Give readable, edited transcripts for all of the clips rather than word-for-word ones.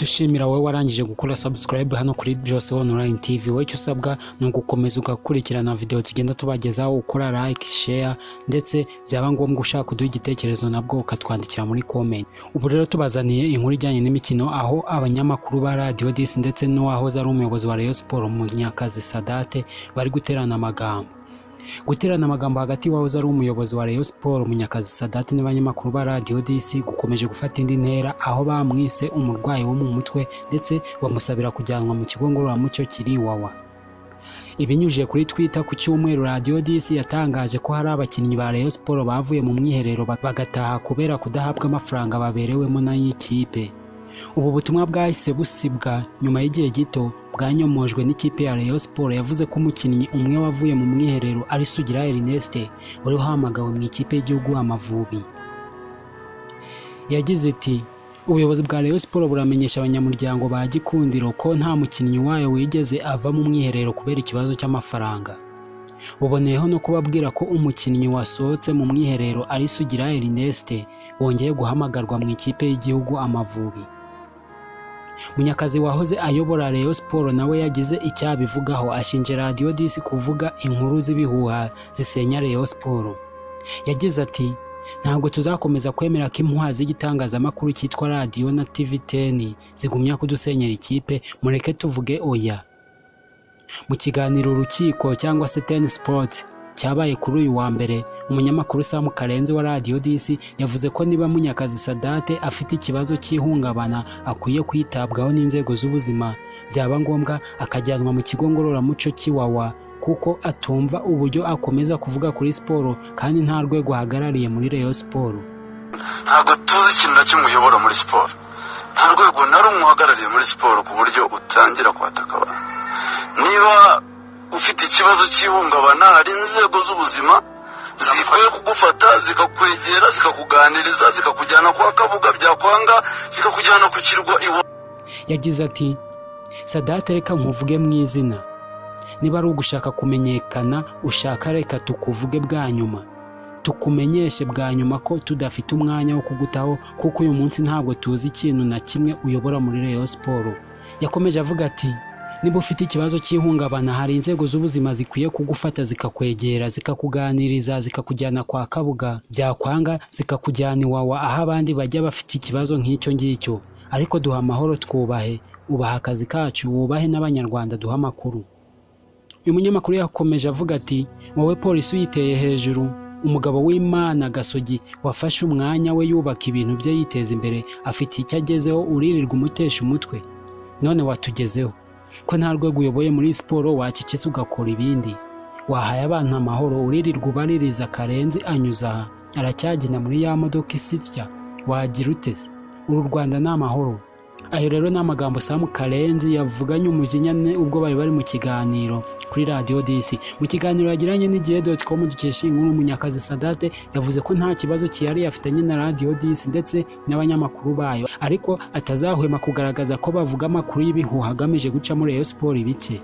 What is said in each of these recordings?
dushimira wowe warangije gukora subscribe hano kuri Byose Online TV. Wowe cyo usabwa no gukomeza ugakurikirana video tugenda tubagezaho, ukora like, share ndetse byaba ngombwa ushaka kuduha igitekerezo nabwo ukatwandikira muri comment. Ubu rero tubazaniye inkuru ijyanye n'imikino, aho abanyamakuru ba Radio 10 ndetse n'uwahoze ari umuyobozi wa Rayon Sport Munyakazi Sadate bari guterana amagambo hagati wahoze ari umuyobozi wa Rayon Sport Munyakazi Sadate n'abanyamakuru ba Radio 10 gukomeje gufata indi ntera, aho bamwise umurwayi wo mu mutwe ndetse bamusabira kujyanwa mu kigo ngororamuco kiri Iwawa. Ibinyujije kuri Twitter ku cyumweru, Radio 10 yatangaje ko hari abakinnyi ba Rayon Sport bavuye mu mwiherero bagataha kubera kudahabwa amafaranga baberewemo n'ikipe. Ubu butumwa bwahise busibwa nyuma y'igihe gito bwanyomojwe n'ikipe ya Rayon Sport yavuze ko umukinnyi umwe wavuye mu mwiherero ari Sugira Ernest wari uhamagawe mu ikipe y'igihugu Amavubi. Yagize ati ubuyobozi bwa Rayon Sport buramenyesha abanyamuryango ba Gikundiro ko nta mukinnyi wayo wigeze ava mu mwiherero kubera ikibazo cy'amafaranga. Buboneyeho no kubabwira ko umukinnyi wasohotse mu mwiherero ari Sugira Ernest wongeye guhamagarwa mu ikipe y'igihugu Amavubi. Munyakazi wahoze ayobora Rayon Sport nawe yagize icyabivugaho, ashinje Radio 10 kuvuga inkuru z'ibihuha zisenya Rayon Sport. Yagize ati ntabwo tuzakomeza kwemera ko impuha z'igitangazamakuru cyitwa Radio na TV 10 zigumya kudusenyera ikipe, mureke tuvuge oya. Mu kiganiro urukiko cyangwa se 10 Sport cyabaye kuri uyu wa mbere, umunyamakuru Sam Karenzi wa Radio 10 yavuze ko niba Munyakazi Sadate afite ikibazo cy'ihungabana akwiye kwitabwaho n'inzego z'ubuzima, byaba ngombwa akajyanwa mu kigo ngororamuco cy'Iwawa kuko atumva uburyo akomeza kuvuga kuri siporo kandi nta rwego ahagarariye muri Rayon Sport. Ntabwo tuzi ikintu na kimwe uyobora muri siporo, nta rwego na rumwe uhagarariye muri siporo ku buryo utangira kwataka abantu. Niba ufite ikibazo cy'ihungabana, hari inzego z'ubuzima zikwiye kugufata zikakwegera zikakuganiriza zikakujyana kwa Kabuga, byakwanga zikakujyana ku kirwa Iwawa. Yagize ati Sadate reka nkuvuge mu izina, niba ari ugushaka kumenyekana ushaka reka tukuvuge bwa nyuma, tukumenyeshe bwa nyuma ko tudafite umwanya wo kugutaho kuko uyu munsi ntabwo tuzi ikintu na kimwe uyobora muri Rayon Sport. Yakomeje avuga ati niba ufite ikibazo cy'ihungabana, hari inzego z'ubuzima zikwiye kugufata zikakwegera zikakuganiriza zikakujyana kwa Kabuga, byakwanga zikakujyana Iwawa aho abandi bajya bafite ikibazo nk'icyo ngicyo. Ariko duha amahoro, twubahe, ubaha akazi kacu, wubahe n'abanyarwanda duha amakuru. Uyu munyamakuru yakomeje avuga ati wowe polisi uyiteye hejuru, umugabo w'Imana Gasogi wafashe umwanya we yubaka ibintu bye yiteza imbere, afite icyo agezeho, uririrwa umutesha umutwe, none watugezeho ko nta rwego uyoboye muri siporo, wacecetse ugakora ibindi. Wahaye abantu amahoro, uririrwa ubaririza Karenzi anyuza aha aracyagenda muri ya modoka isitya, wagira utese uru Rwanda ni amahoro. Ayo rero ni amagambo Sam Karenzi yavuganye umujinyane ubwo bari mu kiganiro kuri Radio 10. Mu kiganiro yagiranye n'igihe.com dukesha inkuru, Munyakazi Sadate yavuze ko nta kibazo cyari yafitanye na Radio 10 ndetse n'abanyamakuru bayo, ariko atazahwema kugaragaza ko bavuga amakuru y'ibihuha agamije guca muri Rayon Sport ibice.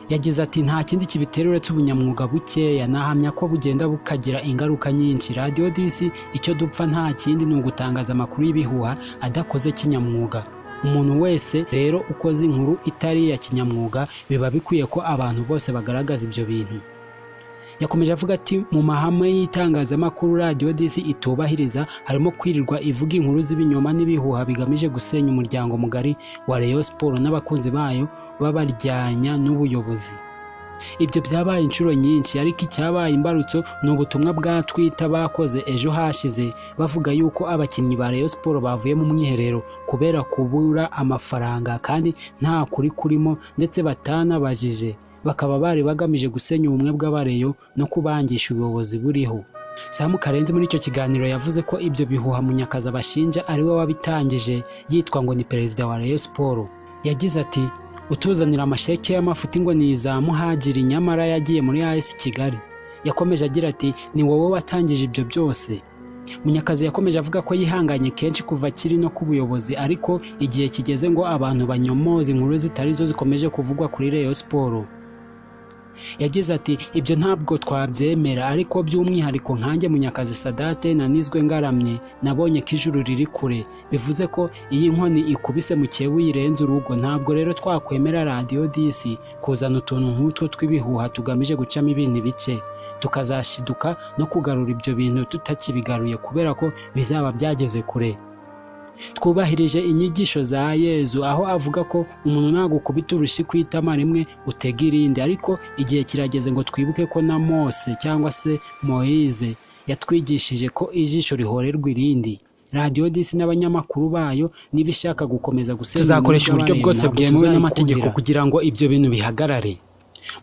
Yagize ati nta kindi kibitera uretse ubunyamwuga bukeya, nahamya ko bugenda bukagira ingaruka nyinshi. Radio 10 icyo dupfa nta kindi ni ugutangaza amakuru y'ibihuha adakoze kinyamwuga. Umuntu wese rero ukoze inkuru itari ya kinyamwuga, biba bikwiye ko abantu bose bagaragaza ibyo bintu. Yakomeje avuga ati mu mahame y'itangazamakuru Radio 10 itubahiriza harimo kwirirwa ivuga inkuru z'ibinyoma n'ibihuha bigamije gusenya umuryango mugari wa Rayon Sport n'abakunzi bayo babaryanya n'ubuyobozi. Ibyo byabaye inshuro nyinshi, ariko icyabaye imbarutso ni ubutumwa bwa Twitter bakoze ejo hashize bavuga yuko abakinnyi ba Rayon Sport bavuye mu mwiherero kubera kubura amafaranga kandi nta kuri kurimo ndetse batanabajije, bakaba bari bagamije gusenya ubumwe bw'abareyo no kubangisha ubuyobozi buriho. Sam Karenzi muri icyo kiganiro yavuze ko ibyo bihuha Munyakazi abashinja ari we wabitangije, yitwa ngo ni perezida wa Rayon Sport. Yagize ati utuzanira amasheke y'amafuti ngo ni za Muhajiri nyamara yagiye muri AS Kigali. Yakomeje agira ati ni wowe watangije ibyo byose. Munyakazi yakomeje avuga ko yihanganye kenshi kuva kiri no ku buyobozi, ariko igihe kigeze ngo abantu banyomoze inkuru zitari zo zikomeje kuvugwa kuri Rayon Sport. yagize ati ibyo ntabwo twabyemera, ariko by'umwihariko nkanjye Munyakazi Sadate nanizwe ngaramye nabonye ko ijuru riri kure, bivuze ko iyi nkoni ikubise mu cyebu yirenze urugo. Ntabwo rero twakwemera Radio Disi kuzana utuntu nk'utwo tw'ibihuha tugamije gucamo ibintu bice, tukazashiduka no kugarura ibyo bintu tutakibigaruye kubera ko bizaba byageze kure. Twubahirije inyigisho za Yezu aho avuga ko umuntu nagukubita urushyi ku itama rimwe utega irindi, ariko igihe kirageze ngo twibuke ko na Mose cyangwa se Moise yatwigishije ko ijisho rihorerwa irindi. Radio Disi n'abanyamakuru bayo nibishaka gukomeza gusenya, tuzakoresha uburyo bwose bwemewe n'amategeko kugira ngo ibyo bintu bihagarare.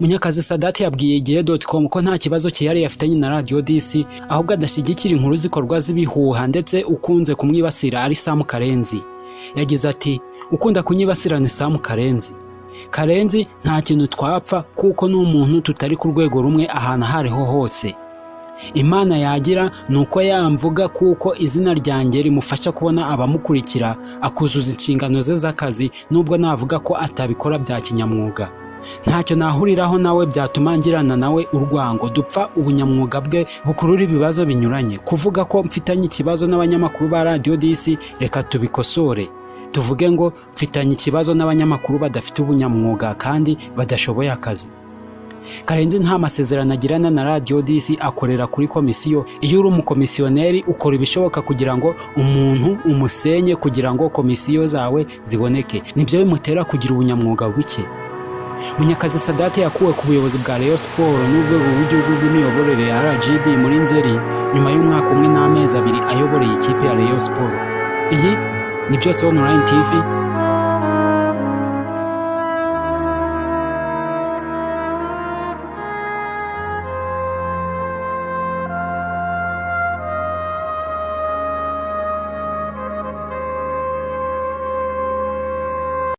Munyakazi Sadate yabwiye igihe.com ko nta kibazo cyihariye afitanye na Radio Disi, ahubwo adashyigikira inkuru zikorwa z'ibihuha ndetse ukunze kumwibasira ari Sam Karenzi. Yagize ati ukunda kunyibasira ni Sam Karenzi. Karenzi nta kintu twapfa kuko ni umuntu tutari ku rwego rumwe ahantu hariho hose. Imana yagira nuko yamvuga kuko izina ryanjye rimufasha kubona abamukurikira akuzuza inshingano ze z'akazi, nubwo navuga ko atabikora bya kinyamwuga. Ntacyo nahuriraho nawe byatuma ngirana nawe urwango, dupfa ubunyamwuga bwe bukurura ibibazo binyuranye. Kuvuga ko mfitanye ikibazo n'abanyamakuru ba Radio Disi, reka tubikosore tuvuge ngo mfitanye ikibazo n'abanyamakuru badafite ubunyamwuga kandi badashoboye akazi. Karenzi nta masezerano agirana na Radio Disi, akorera kuri komisiyo. Iyo uri umukomisiyoneri ukora ibishoboka kugira ngo umuntu umusenye kugira ngo komisiyo zawe ziboneke, nibyo bimutera kugira ubunyamwuga buke. Munyakazi Sadate yakuwe ku buyobozi bwa Rayon Sport n'urwego rw'igihugu rw'imiyoborere ya RGB muri Nzeri nyuma y'umwaka umwe n'amezi 2 ayoboreye ikipe ya Rayon Sport. Iyi ni Byose Online TV.